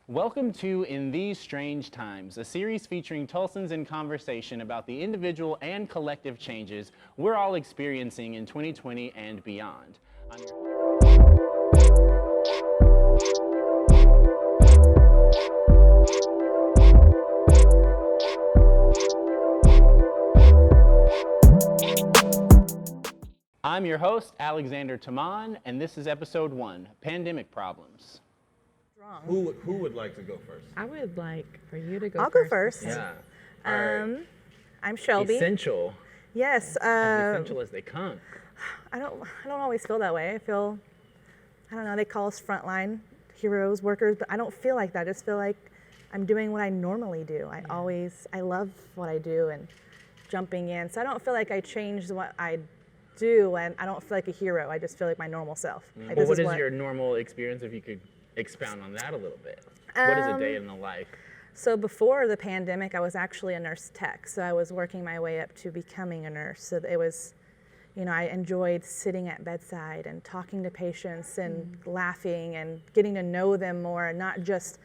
Welcome to In These Strange Times, a series featuring Tulsans in conversation about the individual and collective changes we're all experiencing in 2020 and beyond. I'm your host, Alexander Tamahn, and this is episode 1, Pandemic Problems. Who would like to go first? I would like for you to go I'll first. go first. Yeah. I'm Shelby. Essential. Yes. As essential as they come. I don't always feel that way. I don't know, they call us frontline heroes, workers, but I don't feel like that. I just feel like I'm doing what I normally do. I love what I do and jumping in. So I don't feel like I changed what I do, and I don't feel like a hero. I just feel like my normal self. Like, Well, what is your normal experience, if you could expound on that a little bit? What is a day in the life? So before the pandemic, I was actually a nurse tech. So I was working my way up to becoming a nurse. So it was, I enjoyed sitting at bedside and talking to patients and laughing and getting to know them more, and not just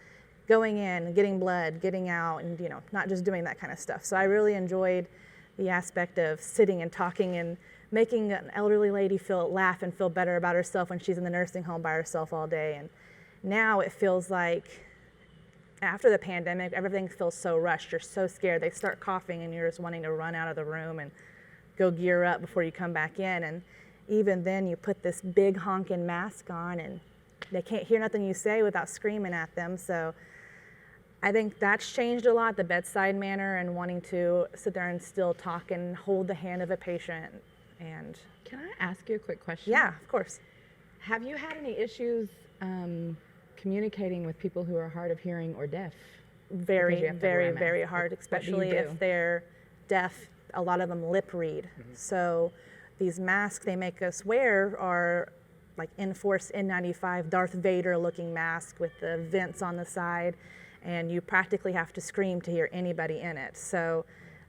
going in, getting blood, getting out, and not just doing that kind of stuff. So I really enjoyed the aspect of sitting and talking and making an elderly lady laugh and feel better about herself when she's in the nursing home by herself all day. And now it feels like after the pandemic, everything feels so rushed. You're so scared. They start coughing and you're just wanting to run out of the room and go gear up before you come back in. And even then, you put this big honking mask on and they can't hear nothing you say without screaming at them. So I think that's changed a lot, the bedside manner and wanting to sit there and still talk and hold the hand of a patient. And Can I ask you a quick question? yeah, of course. Have you had any issues communicating with people who are hard of hearing or deaf? Very, Because you have to wear a very, mask. very hard, What do you especially do? if they're deaf. A lot of them lip read. So these masks they make us wear are like Enforce N95 Darth Vader looking mask with the vents on the side, and you practically have to scream to hear anybody in it. So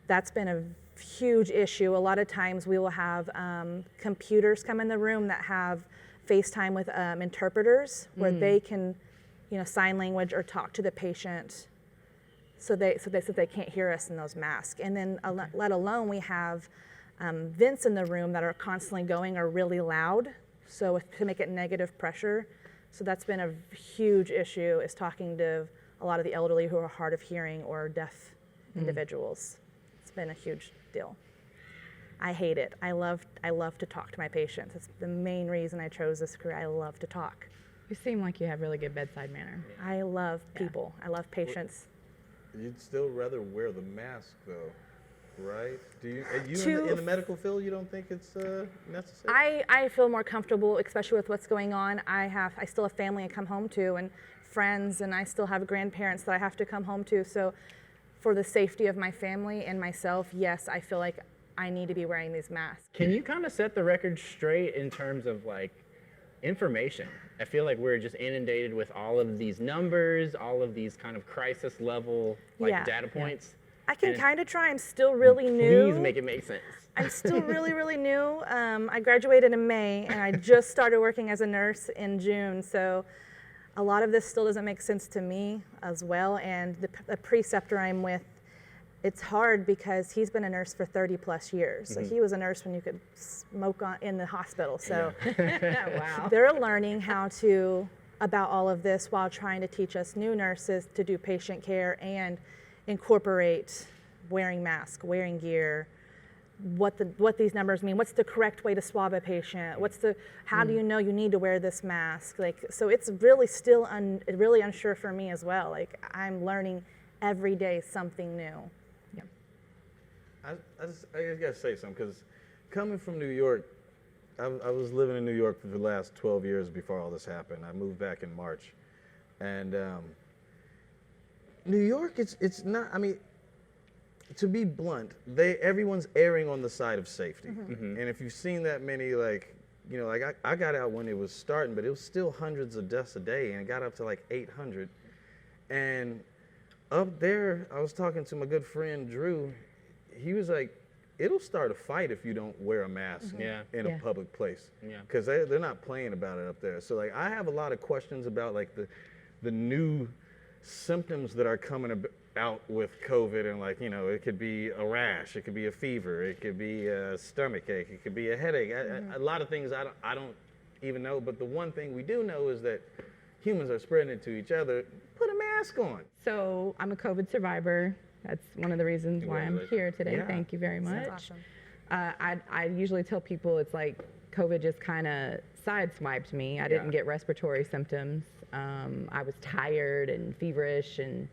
that's been a huge issue. A lot of times we will have computers come in the room that have FaceTime with interpreters where they can, sign language or talk to the patient, so they can't hear us in those masks. And then let alone we have vents in the room that are constantly going or really loud, so to make it negative pressure. So that's been a huge issue, is talking to a lot of the elderly who are hard of hearing or deaf individuals. It's been a huge deal. I hate it. I love to talk to my patients. It's the main reason I chose this career. I love to talk. You seem like you have really good bedside manner. I love people. I love patients. You'd still rather wear the mask, though, right? Do you? In the medical field, you don't think it's necessary? I feel more comfortable, especially with what's going on. I still have family I come home to and friends, and I still have grandparents that I have to come home to. So for the safety of my family and myself, yes, I feel like I need to be wearing these masks. Can you kind of set the record straight in terms of information? I feel like we're just inundated with all of these numbers, all of these kind of crisis level data points. I can kind of try. I'm still really new. Please make it make sense. I'm still really, really new. I graduated in May, and I just started working as a nurse in June. So a lot of this still doesn't make sense to me as well. And the preceptor I'm with, it's hard because he's been a nurse for 30 plus years. So he was a nurse when you could smoke in the hospital. So Wow. they're learning about all of this while trying to teach us new nurses to do patient care and incorporate wearing masks, wearing gear, what these numbers mean, what's the correct way to swab a patient, how do you know you need to wear this mask? So it's really still really unsure for me as well. I'm learning every day something new. I just gotta say something, because coming from New York, I was living in New York for the last 12 years before all this happened. I moved back in March, and New York, it's not. I mean, to be blunt, everyone's erring on the side of safety. And if you've seen that many, I got out when it was starting, but it was still hundreds of deaths a day, and it got up to 800. And up there, I was talking to my good friend Drew. He was like, it'll start a fight if you don't wear a mask in a public place. Because they're not playing about it up there. So I have a lot of questions about the new symptoms that are coming out with COVID, and like, you know, it could be a rash, it could be a fever, it could be a stomach ache, it could be a headache. A lot of things I don't even know, but the one thing we do know is that humans are spreading it to each other. Put a mask on. So I'm a COVID survivor. That's one of the reasons why I'm here today. Yeah. Thank you very much. That's awesome. I usually tell people it's like COVID just kind of sideswiped me. I didn't get respiratory symptoms. I was tired and feverish and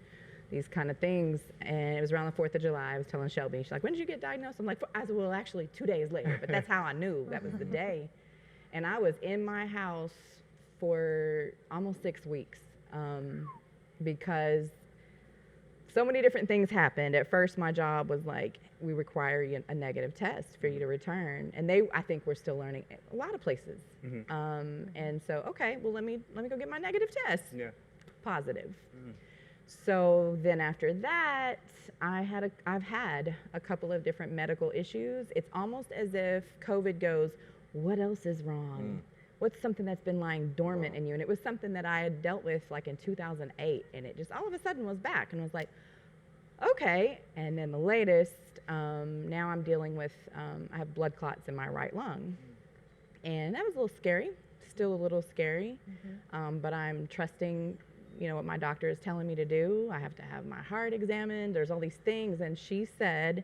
these kind of things. And it was around the 4th of July. I was telling Shelby, she's like, when did you get diagnosed? I'm like, I said, well, actually 2 days later, but that's how I knew that was the day. And I was in my house for almost 6 weeks because so many different things happened. At first, my job was like, we require a negative test for you to return. And I think we're still learning a lot of places. And so, okay, well, let me go get my negative test. Yeah. Positive. So then after that, I've had a couple of different medical issues. It's almost as if COVID goes, what else is wrong? What's something that's been lying dormant in you? And it was something that I had dealt with like in 2008, and it just all of a sudden was back, and was like, okay. And then the latest, now I'm dealing with, I have blood clots in my right lung, and that was a little scary, still a little scary, but I'm trusting, you know, what my doctor is telling me to do. I have to have my heart examined. There's all these things, and she said,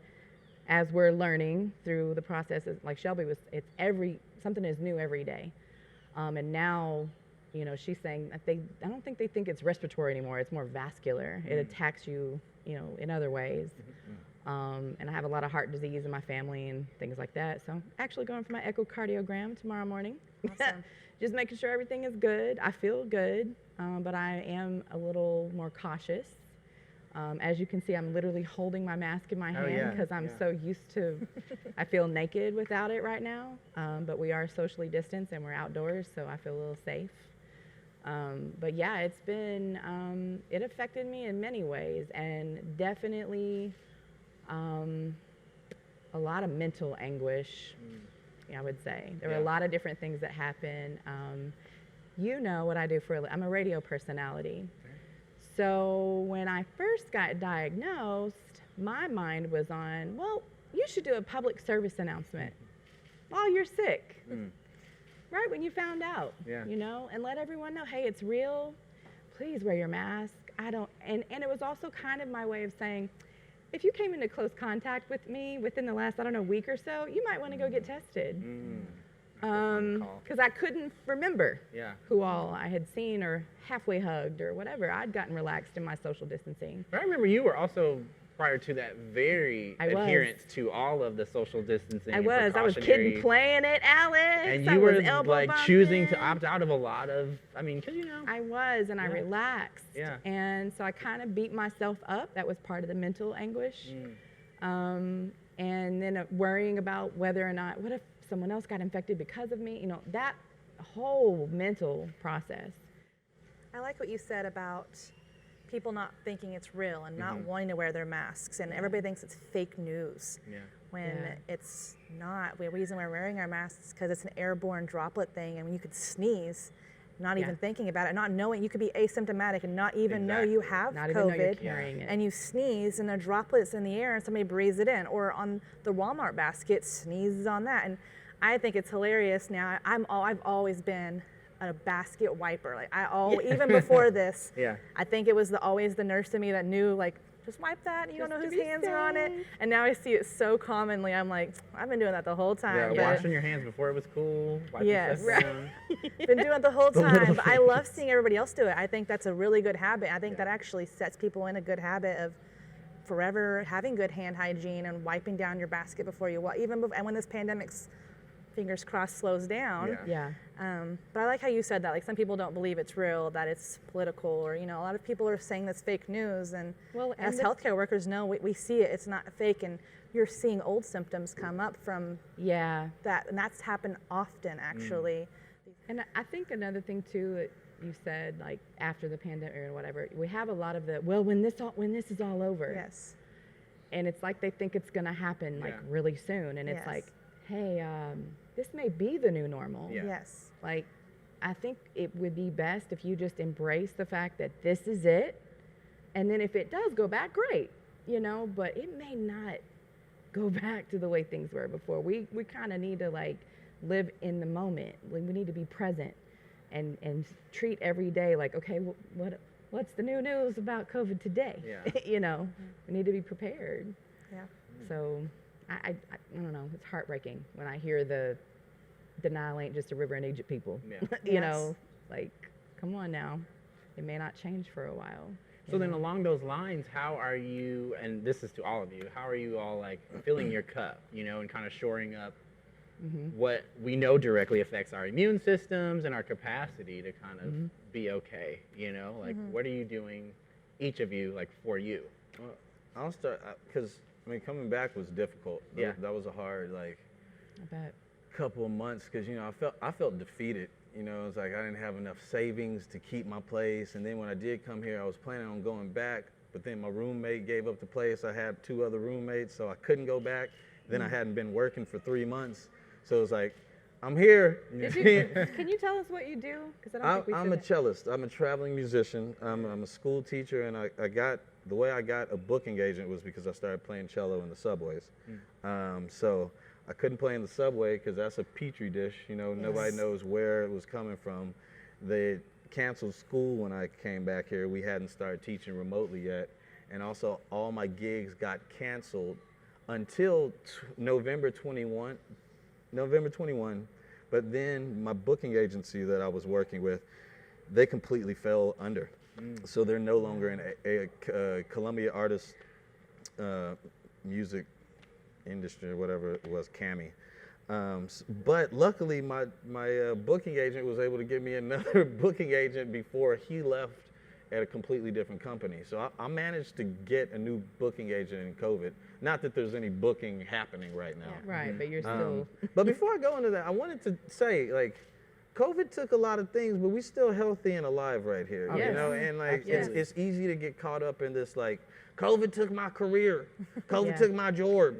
as we're learning through the process, like Shelby was, something is new every day. And now, you know, she's saying that I don't think they think it's respiratory anymore. It's more vascular. It attacks you, you know, in other ways. And I have a lot of heart disease in my family and things like that. So I'm actually going for my echocardiogram tomorrow morning. Awesome. Just making sure everything is good. I feel good, but I am a little more cautious. As you can see, I'm literally holding my mask in my hand because I'm so used to, I feel naked without it right now, but we are socially distanced and we're outdoors, so I feel a little safe. But yeah, it's been, it affected me in many ways, and definitely a lot of mental anguish, I would say. There were a lot of different things that happened. You know what I do I'm a radio personality. So when I first got diagnosed, my mind was on, well, you should do a public service announcement while you're sick, right when you found out, you know, and let everyone know, hey, it's real, please wear your mask. And it was also kind of my way of saying, if you came into close contact with me within the last, week or so, you might want to go get tested. Because I couldn't remember who all I had seen or halfway hugged or whatever. I'd gotten relaxed in my social distancing. But I remember you were also, prior to that, very adherent to all of the social distancing. I was kid and playing it, Alex. And you were like choosing to opt out of a lot of, because you know. I was, and I relaxed. And so I kind of beat myself up. That was part of the mental anguish. And then worrying about whether or not, what if someone else got infected because of me, you know, that whole mental process. I like what you said about people not thinking it's real and not wanting to wear their masks, and everybody thinks it's fake news when it's not. The reason we're wearing our masks is because it's an airborne droplet thing, and you could sneeze, not even thinking about it, not knowing. You could be asymptomatic and not even know you have not COVID, even know you're carrying it. And you sneeze and there are droplets in the air and somebody breathes it in, or on the Walmart basket, sneezes on that. And I think it's hilarious now. I've always been a basket wiper. Like even before this, I think it was always the nurse in me that knew, like, just wipe that. You don't know whose hands are on it. And now I see it so commonly. I'm like, I've been doing that the whole time. Yeah, washing your hands before it was cool. Yes, been doing it the whole time. But I love seeing everybody else do it. I think that's a really good habit. I think that actually sets people in a good habit of forever having good hand hygiene and wiping down your basket before you walk. And when this pandemic's, fingers crossed, slows down. But I like how you said that. Like, some people don't believe it's real, that it's political, or, you know, a lot of people are saying that's fake news. And as healthcare workers know, we see it. It's not fake, and you're seeing old symptoms come up from that, and that's happened often, actually. And I think another thing too that you said, like, after the pandemic or whatever, we have a lot of when this is all over. Yes. And it's like they think it's going to happen like really soon, and it's like, hey, this may be the new normal. Yes. Like, I think it would be best if you just embrace the fact that this is it. And then if it does go back, great, you know, but it may not go back to the way things were before. We kind of need to like live in the moment. We need to be present and treat every day like, okay, what's the new news about COVID today? Yeah. You know, we need to be prepared. Yeah. So I don't know, it's heartbreaking when I hear the denial ain't just a river in Egypt people. Yeah. You Yes. know, like, come on now. It may not change for a while. So then along those lines, how are you, and this is to all of you, how are you all like filling your cup, you know, and kind of shoring up what we know directly affects our immune systems and our capacity to kind of be okay, you know? Like, what are you doing, each of you, like for you? Well, I'll start, because, I mean, coming back was difficult. Yeah. That was a hard, like, I bet. couple of months, because, you know, I felt defeated. You know, it's like I didn't have enough savings to keep my place. And then when I did come here, I was planning on going back, but then my roommate gave up the place. I had 2 other roommates, so I couldn't go back. Then I hadn't been working for 3 months. So it was like, I'm here. Can you tell us what you do? Because I don't think we I'm a said that. cellist. I'm a traveling musician. I'm a school teacher, and the way I got a booking agent was because I started playing cello in the subways. So I couldn't play in the subway because that's a petri dish. You know, nobody knows where it was coming from. They canceled school when I came back here. We hadn't started teaching remotely yet, and also all my gigs got canceled until November 21. But then my booking agency that I was working with, they completely fell under. So they're no longer in a Columbia Artists music industry or whatever it was, CAMI. But luckily my booking agent was able to give me another booking agent before he left at a completely different company. So I managed to get a new booking agent in COVID. Not that there's any booking happening right now. Right, but you're still. But before I go into that, I wanted to say, like, COVID took a lot of things, but we still healthy and alive right here. You Yes. know, and like Absolutely. it's easy to get caught up in this, like, COVID took my career, COVID Yeah. took my job,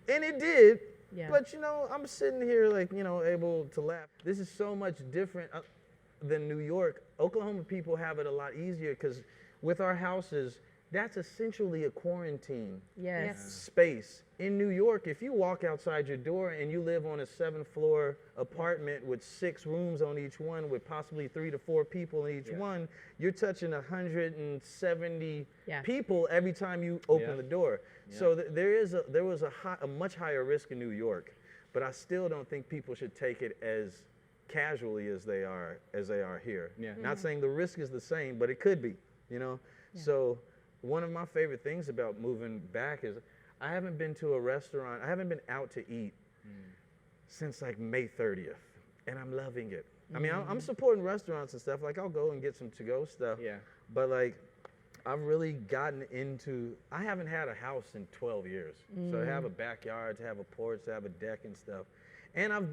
and it did. Yeah. But you know, I'm sitting here like, you know, able to laugh. This is so much different than New York. Oklahoma people have it a lot easier because with our houses, that's essentially a quarantine Yes. space. In New York, if you walk outside your door and you live on a 7th-floor apartment with 6 rooms on each one with possibly 3 to 4 people in each one, you're touching 170 Yeah. people every time you open Yeah. the door. So there was a much higher risk in New York, but I still don't think people should take it as casually as they are here. Yeah. Not saying the risk is the same, but it could be, you know? So one of my favorite things about moving back is I haven't been to a restaurant, I haven't been out to eat since like May 30th, and I'm loving it. I mean, I'm supporting restaurants and stuff, like I'll go and get some to-go stuff, Yeah. but like I've really gotten into, I haven't had a house in 12 years. So to have a backyard, to have a porch, to have a deck and stuff. And I've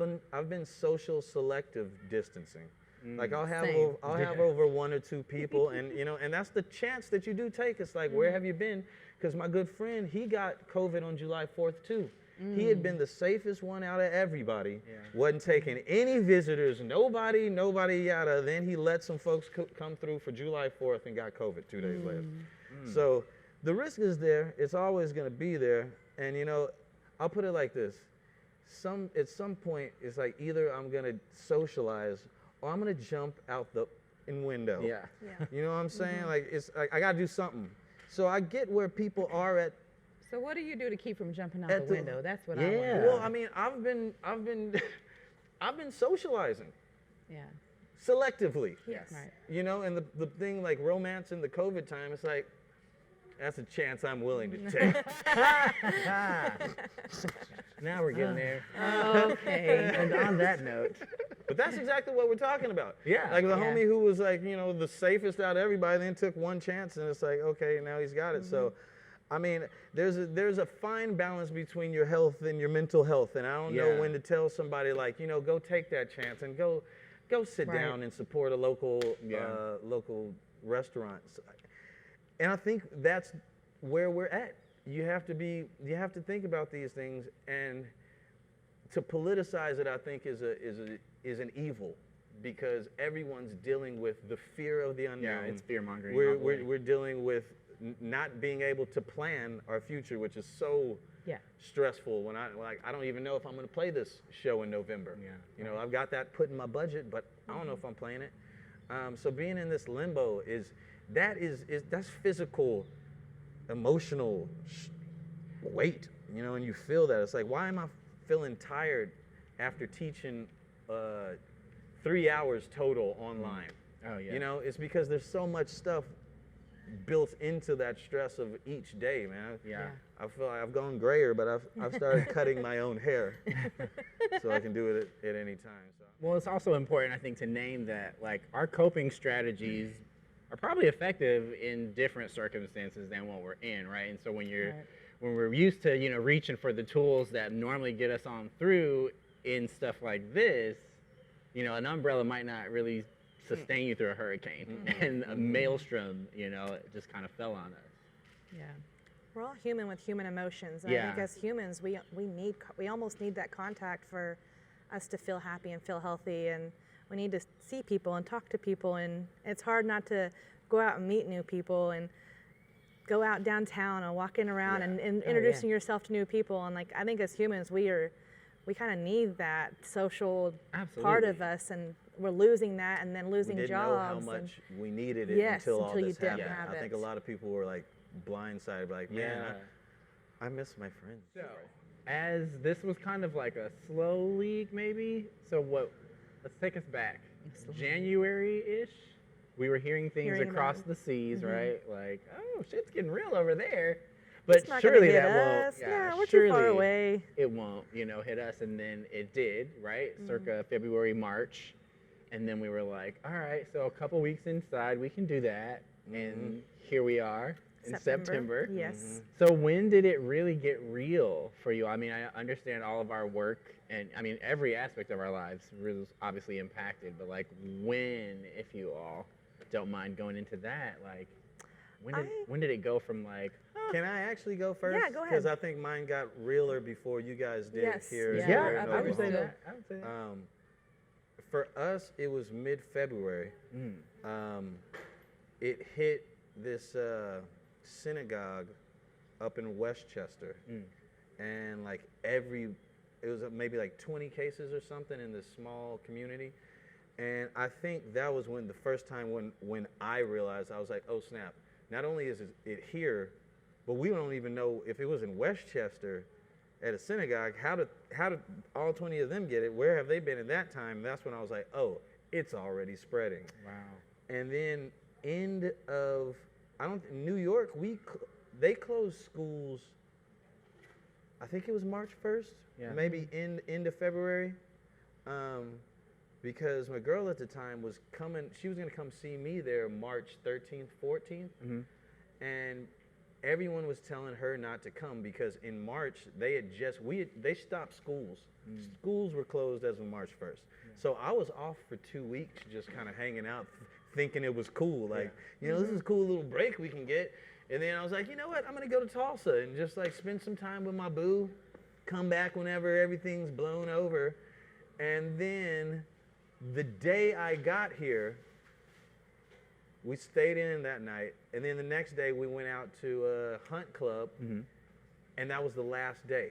been social selective distancing. Like I'll have Same. over 1 or 2 people, and you know, and that's the chance that you do take. It's like, where have you been? Because my good friend, he got COVID on July 4th too. He had been the safest one out of everybody. Yeah. Wasn't taking any visitors, nobody yada. Then he let some folks come through for July 4th and got COVID 2 days later. So the risk is there. It's always going to be there. And you know, I'll put it like this. At some point, it's like either I'm going to socialize or I'm going to jump out the window. Yeah. You know what I'm saying? Like, it's like I got to do something. So I get where people are at. So what do you do to keep from jumping out At the the- window? That's what I want. Yeah. Well, I mean, I've been socializing Yeah. selectively. Yes. Right. You know, and the thing like romance in the COVID time, it's like, that's a chance I'm willing to take. Now we're getting there. Okay. And on that note, But that's exactly what we're talking about. Yeah. Like the Yeah. homie who was like, you know, the safest out of everybody, then took one chance, and it's like, okay, now he's got it. So, I mean, there's a fine balance between your health and your mental health, and I don't know Yeah. when to tell somebody like, you know, go take that chance and go sit Right. down and support a local local restaurant. And I think that's where we're at. You have to think about these things, and to politicize it, I think is an evil. because everyone's dealing with the fear of the unknown. Yeah, it's fear-mongering. We're dealing with not being able to plan our future, which is so Yeah. stressful. When I don't even know if I'm going to play this show in November. Yeah. You know, I've got that put in my budget, but I don't know if I'm playing it. So being in this limbo that's physical, emotional weight. You know, and you feel that. It's like, why am I feeling tired after teaching 3 hours total online? Oh, yeah. You know, it's because there's so much stuff built into that stress of each day, man. Yeah. I feel like I've gone grayer, but I've started cutting my own hair so I can do it at any time. So. Well, it's also important, I think, to name that like our coping strategies are probably effective in different circumstances than what we're in, right? And so when we're used to, you know, reaching for the tools that normally get us on through in stuff like this, you know, an umbrella might not really sustain you through a hurricane, and a maelstrom, you know, it just kind of fell on us. Yeah. We're all human with human emotions. And I think as humans, we almost need that contact for us to feel happy and feel healthy, and we need to see people and talk to people, and it's hard not to go out and meet new people and go out downtown and walking around and introducing yourself to new people. And like, I think as humans, we kind of need that social part of us, and we're losing that, and then losing we didn't jobs. know how much we needed it Yes, until all until you this didn't happened. have I think it. a lot of people were like blindsided, like, man, Yeah. I miss my friends. So, as this was kind of like a slow leak, maybe. So let's take us back. January-ish, we were hearing things Hearing across about the seas, right? Like, oh, shit's getting real over there. But It's not gonna surely hit that us. won't. Yeah, we're too surely far away. It won't, you know, hit us, and then it did, right? Circa February, March, and then we were like, all right, so a couple weeks inside, we can do that, and here we are in September. Yes. So when did it really get real for you? I mean, I understand all of our work, and I mean, every aspect of our lives was obviously impacted, but like when, if you all don't mind going into that, like when did it go from like, Can I actually go first? Yeah, go ahead. Because I think mine got realer before you guys did Yes, here. yeah. here in I would say Oklahoma. that. I would say that. For us, it was mid-February. It hit this synagogue up in Westchester, and like it was maybe like 20 cases or something in this small community. And I think that was the first time when I realized, I was like, oh snap, not only is it here, but we don't even know if it was in Westchester at a synagogue, how did all 20 of them get it? Where have they been in that time? And that's when I was like, oh, it's already spreading. Wow. And then New York, they closed schools, I think it was March 1st, maybe end of February. Because my girl at the time was she was gonna come see me there March 13th, 14th. And everyone was telling her not to come because in March they stopped schools. Schools were closed as of March 1st. So I was off for 2 weeks just kind of hanging out, thinking it was cool. Like, you know, this is a cool little break we can get. And then I was like, you know what, I'm gonna go to Tulsa and just like spend some time with my boo, come back whenever everything's blown over. And then the day I got here, we stayed in that night, and then the next day we went out to a hunt club, and that was the last day.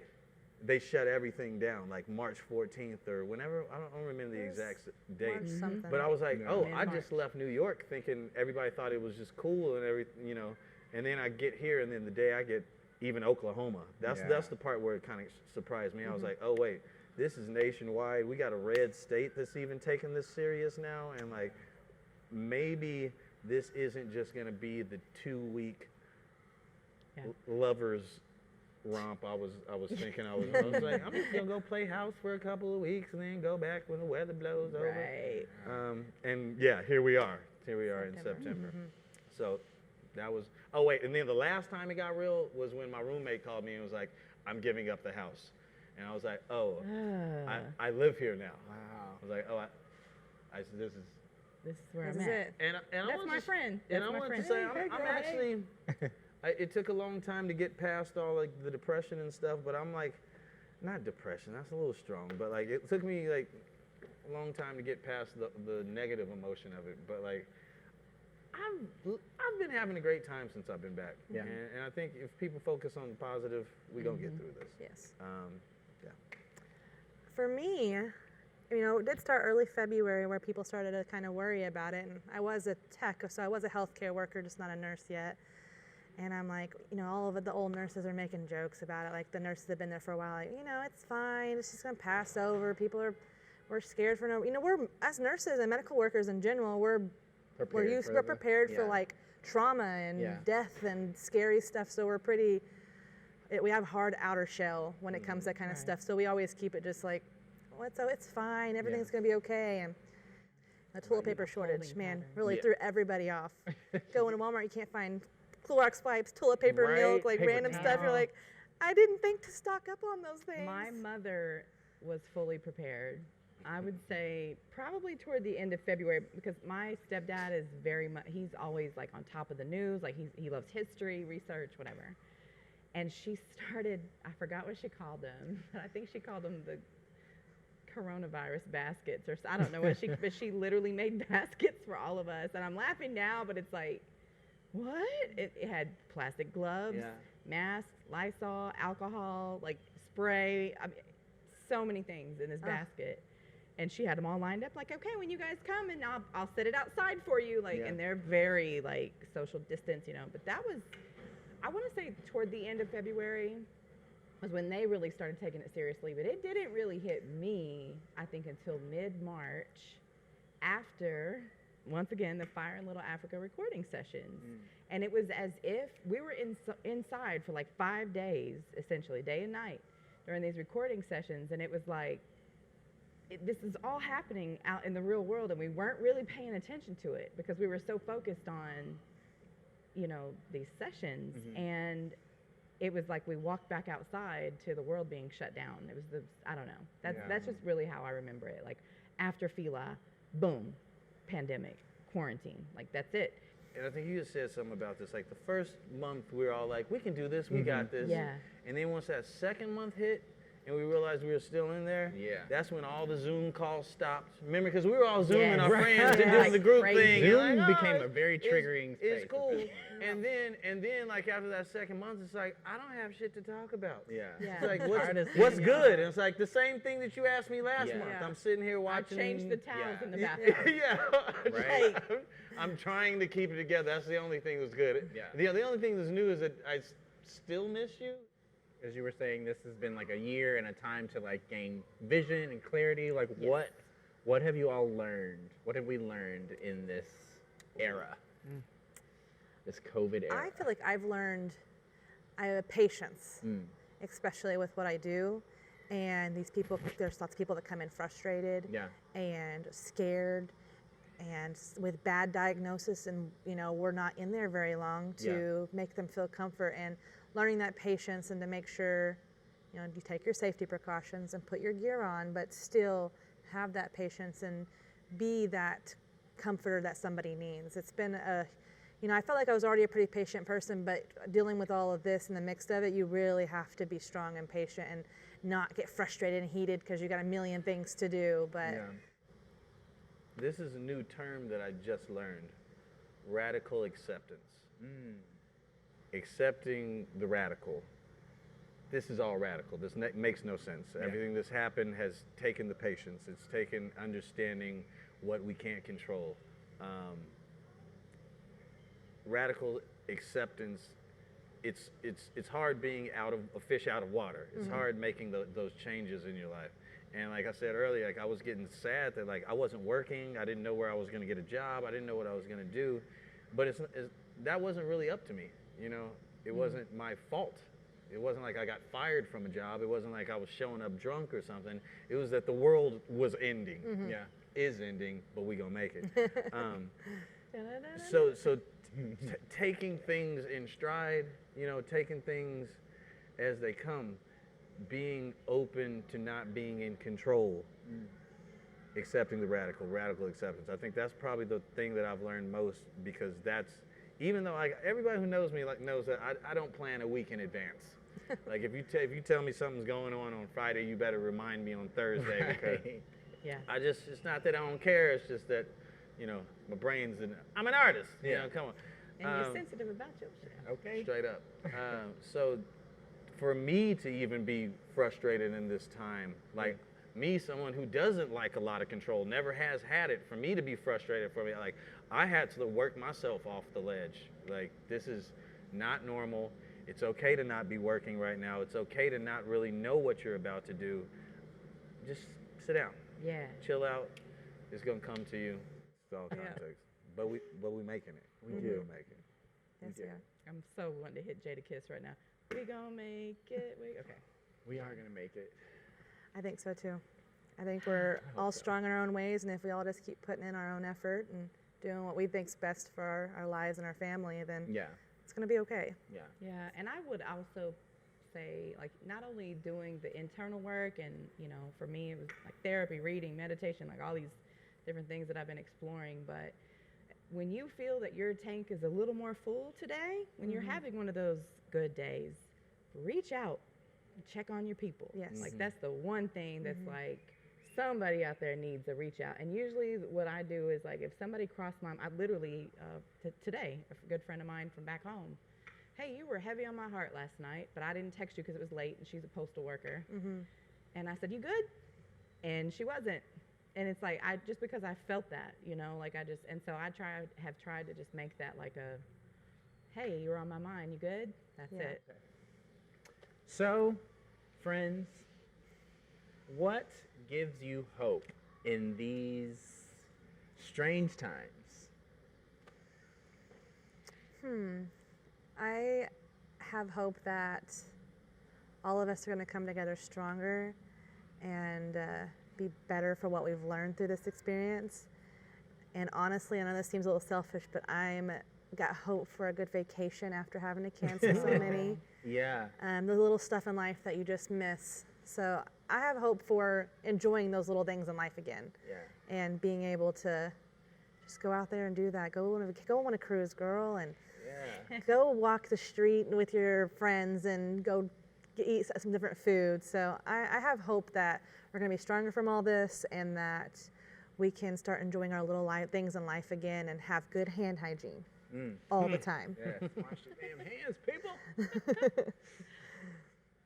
They shut everything down, like March 14th or whenever. I don't remember the exact date. March something. But I was like, oh, I Mid-March. just left New York thinking everybody thought it was just cool and everything, you know. And then I get here, and then the day I get even Oklahoma. That's the part where it kind of surprised me. I was like, oh wait, this is nationwide. We got a red state that's even taking this serious now, and like maybe this isn't just gonna be the 2-week lovers romp. I was thinking I was like, I'm just gonna go play house for a couple of weeks and then go back when the weather blows over. Right. And yeah, here we are in September. So that was, oh wait, and then the last time it got real was when my roommate called me and was like, I'm giving up the house. And I was like, oh, I live here now. Wow. I was like, oh, this is. This is where This I'm is at. it. And I That's want my to, friend. And That's I my want friend. to say, Hey, I'm girl, hey. actually, it took a long time to get past all like the depression and stuff, but I'm like, not depression, that's a little strong, but like it took me like a long time to get past the negative emotion of it, but like, I've been having a great time since I've been back. Yeah. And I think if people focus on the positive, we're gonna get through this. Yes. Yeah. For me, it did start early February where people started to kind of worry about it. And I was a tech, so I was a healthcare worker, just not a nurse yet. And I'm like, all of the old nurses are making jokes about it. Like the nurses that have been there for a while, like, it's fine. It's just gonna pass over. We're scared for we're, as nurses and medical workers in general, we're prepared for like trauma and death and scary stuff. So we have hard outer shell when it comes to that kind of stuff. So we always keep it just like, it's fine. Everything's going to be okay. And the toilet paper shortage, man, really threw everybody off. Going to Walmart, you can't find Clorox wipes, toilet paper, milk, like paper random towel. stuff. You're like, I didn't think to stock up on those things. My mother was fully prepared. I would say probably toward the end of February, because my stepdad is very much, he's always like on top of the news, like he loves history, research, whatever. And she started, I forgot what she called them, but I think she called them the coronavirus baskets, or I don't know what but she literally made baskets for all of us. And I'm laughing now, but it's like, what? It had plastic gloves, masks, Lysol, alcohol, like spray, so many things in this basket. And she had them all lined up, like, okay, when you guys come, and I'll set it outside for you, like, and they're very like social distance, But that was, I want to say, toward the end of February was when they really started taking it seriously. But it didn't really hit me, I think, until mid-March, after, once again, the Fire in Little Africa recording sessions. And it was as if we were inside for like 5 days, essentially, day and night, during these recording sessions, and it was like, this is all happening out in the real world, and we weren't really paying attention to it because we were so focused on, these sessions. And it was like we walked back outside to the world being shut down. It was I don't know. That's just really how I remember it. Like after Fila, boom, pandemic, quarantine. Like that's it. And I think you just said something about this. Like the first month, we were all like, we can do this, we got this. Yeah. And then once that second month hit, and we realized we were still in there, that's when all the Zoom calls stopped. Remember, because we were all Zooming our friends and doing the group thing. Zoom like, became a very triggering space. It's cool. And then like after that second month, it's like, I don't have shit to talk about. It's like, what's good? And it's like the same thing that you asked me last month. I'm sitting here watching. I changed the towels in the bathroom. Right. I'm trying to keep it together. That's the only thing that's good. The only thing that's new is that I still miss you. As you were saying, this has been like a year and a time to like gain vision and clarity. Like what have you all learned? What have we learned in this era? This COVID era? I feel like I've learned patience, especially with what I do. And these people, there's lots of people that come in frustrated and scared and with bad diagnosis, and we're not in there very long to make them feel comfort, and learning that patience and to make sure you take your safety precautions and put your gear on, but still have that patience and be that comforter that somebody needs. It's been I felt like I was already a pretty patient person, but dealing with all of this and the mix of it, you really have to be strong and patient and not get frustrated and heated because you got a million things to do. But this is a new term that I just learned: radical acceptance. Accepting the radical. This is all radical. This makes no sense. Everything that's happened has taken the patience. It's taken understanding what we can't control. Radical acceptance. It's hard being a fish out of water. It's hard making those changes in your life. And like I said earlier, like I was getting sad that like I wasn't working. I didn't know where I was going to get a job. I didn't know what I was going to do. But that wasn't really up to me. It wasn't my fault. It wasn't like I got fired from a job. It wasn't like I was showing up drunk or something. It was that the world was ending. Is ending, but we gonna make it. So taking things in stride, taking things as they come, being open to not being in control, accepting the radical acceptance. I think that's probably the thing that I've learned most, because that's, even though everybody who knows me knows that I don't plan a week in advance. Like if you tell me something's going on Friday, you better remind me on Thursday, because Yeah. it's not that I don't care. It's just that, my brain's I'm an artist. Come on. And you're sensitive about your shit. Okay. Straight up. So for me to even be frustrated in this time, like me, someone who doesn't like a lot of control, never has had it, for me to be frustrated, like I had to work myself off the ledge. Like, this is not normal. It's okay to not be working right now. It's okay to not really know what you're about to do. Just sit down. Yeah. Chill out. It's gonna come to you. It's all context. But we making it. We do make it. Yes, Yeah. yeah. I'm so wanting to hit Jada Kiss right now. We gonna make it. Okay. We are gonna make it. I think so too. I think we're all strong in our own ways, and if we all just keep putting in our own effort and doing what we think's best for our lives and our family, then Yeah. it's gonna be okay. Yeah. Yeah, and I would also say, like, not only doing the internal work, and for me it was like therapy, reading, meditation, like all these different things that I've been exploring, but when you feel that your tank is a little more full today, when you're having one of those good days, reach out, check on your people. Yes. Like, that's the one thing that's like, somebody out there needs to reach out. And usually what I do is, like, if somebody crossed my, I literally, today, a good friend of mine from back home, hey, you were heavy on my heart last night, but I didn't text you because it was late, and she's a postal worker. And I said, you good? And she wasn't. And it's like, just because I felt that, and so I have tried to just make that like a, hey, you were on my mind, you good? That's it. So, friends, what gives you hope in these strange times? I have hope that all of us are going to come together stronger and be better for what we've learned through this experience. And honestly, I know this seems a little selfish, but I'm got hope for a good vacation after having to cancel so many. Yeah. The little stuff in life that you just miss. So I have hope for enjoying those little things in life again. Yeah. And being able to just go out there and do that. Go on a cruise, girl, and go walk the street with your friends and go eat some different food. So I have hope that we're going to be stronger from all this, and that we can start enjoying our little things in life again and have good hand hygiene all the time. Yes. Wash your damn hands, people.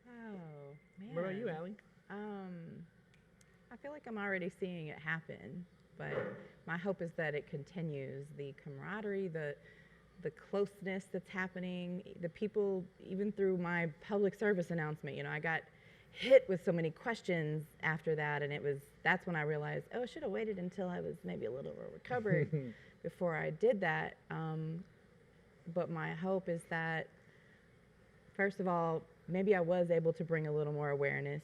Oh, man. What about you, Allie? I feel like I'm already seeing it happen, but my hope is that it continues. The camaraderie, the closeness that's happening, the people, even through my public service announcement, I got hit with so many questions after that, and that's when I realized, I should have waited until I was maybe a little more recovered before I did that. But my hope is that, first of all, maybe I was able to bring a little more awareness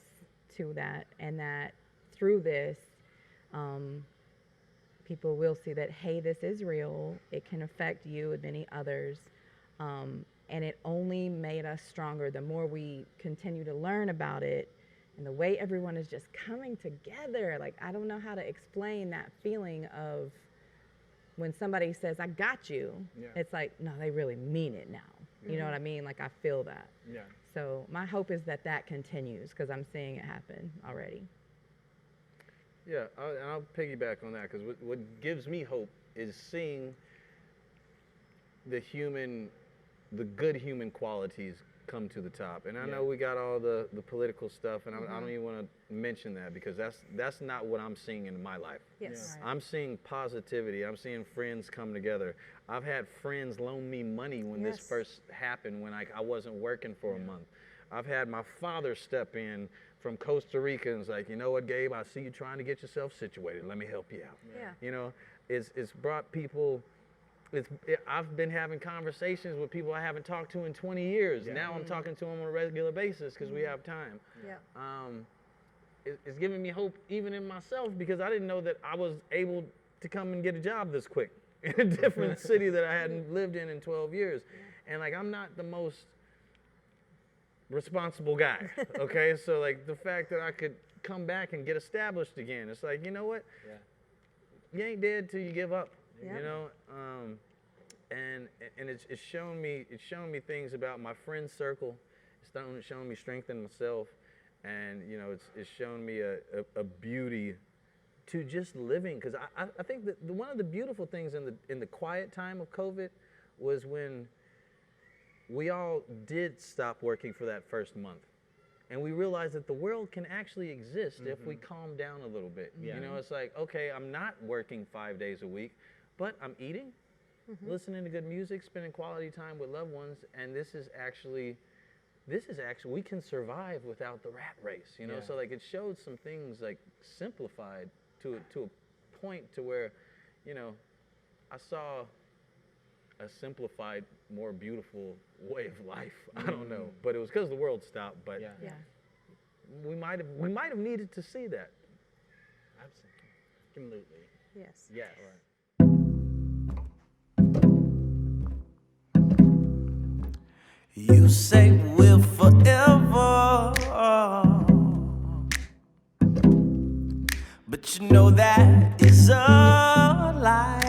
to that, and that through this, people will see that, hey, this is real. It can affect you and many others. And it only made us stronger the more we continue to learn about it, and the way everyone is just coming together. Like, I don't know how to explain that feeling of when somebody says, I got you. Yeah. It's like, no, they really mean it now. You know what I mean? Like, I feel that. Yeah. So my hope is that continues, because I'm seeing it happen already. Yeah, I'll piggyback on that, because what gives me hope is seeing the good human qualities come to the top. And I know we got all the political stuff, and I don't even want to mention that, because that's not what I'm seeing in my life. Yes. Right. I'm seeing positivity. I'm seeing friends come together. I've had friends loan me money when this first happened, when I wasn't working for a month. I've had my father step in from Costa Rica and was like, you know what, Gabe, I see you trying to get yourself situated. Let me help you out. Yeah. It's brought people. I've been having conversations with people I haven't talked to in 20 years. Yeah. Now I'm talking to them on a regular basis because we have time. Yeah. It's giving me hope even in myself, because I didn't know that I was able to come and get a job this quick in a different city that I hadn't lived in 12 years. And like, I'm not the most responsible guy, okay? So like, the fact that I could come back and get established again, it's like, you know what? You ain't dead till you give up. Yeah. And it's shown me things about my friend circle. It's shown me strength in myself, and it's shown me a beauty to just living, because I think that one of the beautiful things in the quiet time of COVID was when we all did stop working for that first month. And we realized that the world can actually exist if we calm down a little bit. Yeah. You know, it's like, okay, I'm not working 5 days a week, but I'm eating, listening to good music, spending quality time with loved ones, and this is actually, we can survive without the rat race, you know? Yeah. So like it showed some things like simplified to a point to where, you know, I saw a simplified, more beautiful way of life. I don't know, but it was because the world stopped. But Yeah. Yeah. we might have needed to see that. Absolutely. Yes. Yes. You say we're forever, but you know that is a lie.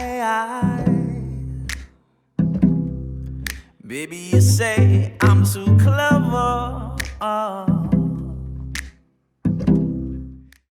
Baby, you say I'm too